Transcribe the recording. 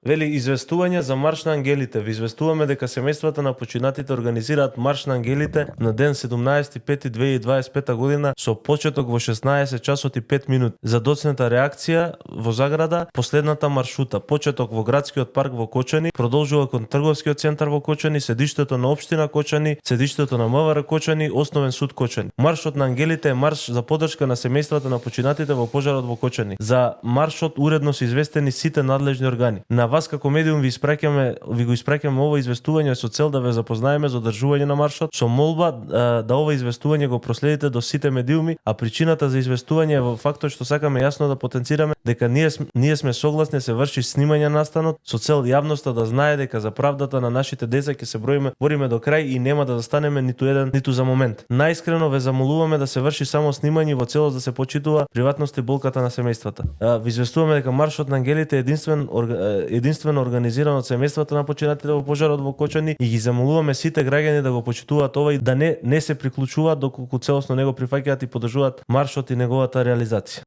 Вели известување за Марш на ангелите. Ви известуваме дека семејствата на починатите организираат Марш на ангелите на ден 17.5.2025 година со почеток во 16 часот и 5 минути. За доцната реакција во заграда последната маршрута. Почеток во градскиот парк во Кочани, продолжува кон трговскиот центар во Кочани, седиштето на општина Кочани, седиштето на МВР Кочани, основен суд Кочани. Маршот на ангелите е марш за поддршка на семејствата на починатите во пожарот во Кочани. За маршот уредно се известени сите надлежни органи. На вас како медиум ви го испраќаме ова известување со цел да ве запознаеме за одржување на маршот, со молба да ова известување го проследите до сите медиуми, а причината за известување е во фактот што сакаме јасно да потенцираме дека ние сме согласни се врши снимање на настанот со цел јавноста да знае дека за правдата на нашите деца ќе се бориме до крај и нема да застанеме ниту за момент. Најискрено ве замолуваме да се врши само снимање во целост да се почитува приватноста и болката на семејствата. Ви известуваме дека маршот на ангелите е единствено организиран од семејствата на починатите во пожарот во Кочани и ги замолуваме сите граѓани да го почитуваат ова и да не се приклучуваат доколку целосно него прифаќаат и поддржуваат маршот и неговата реализација.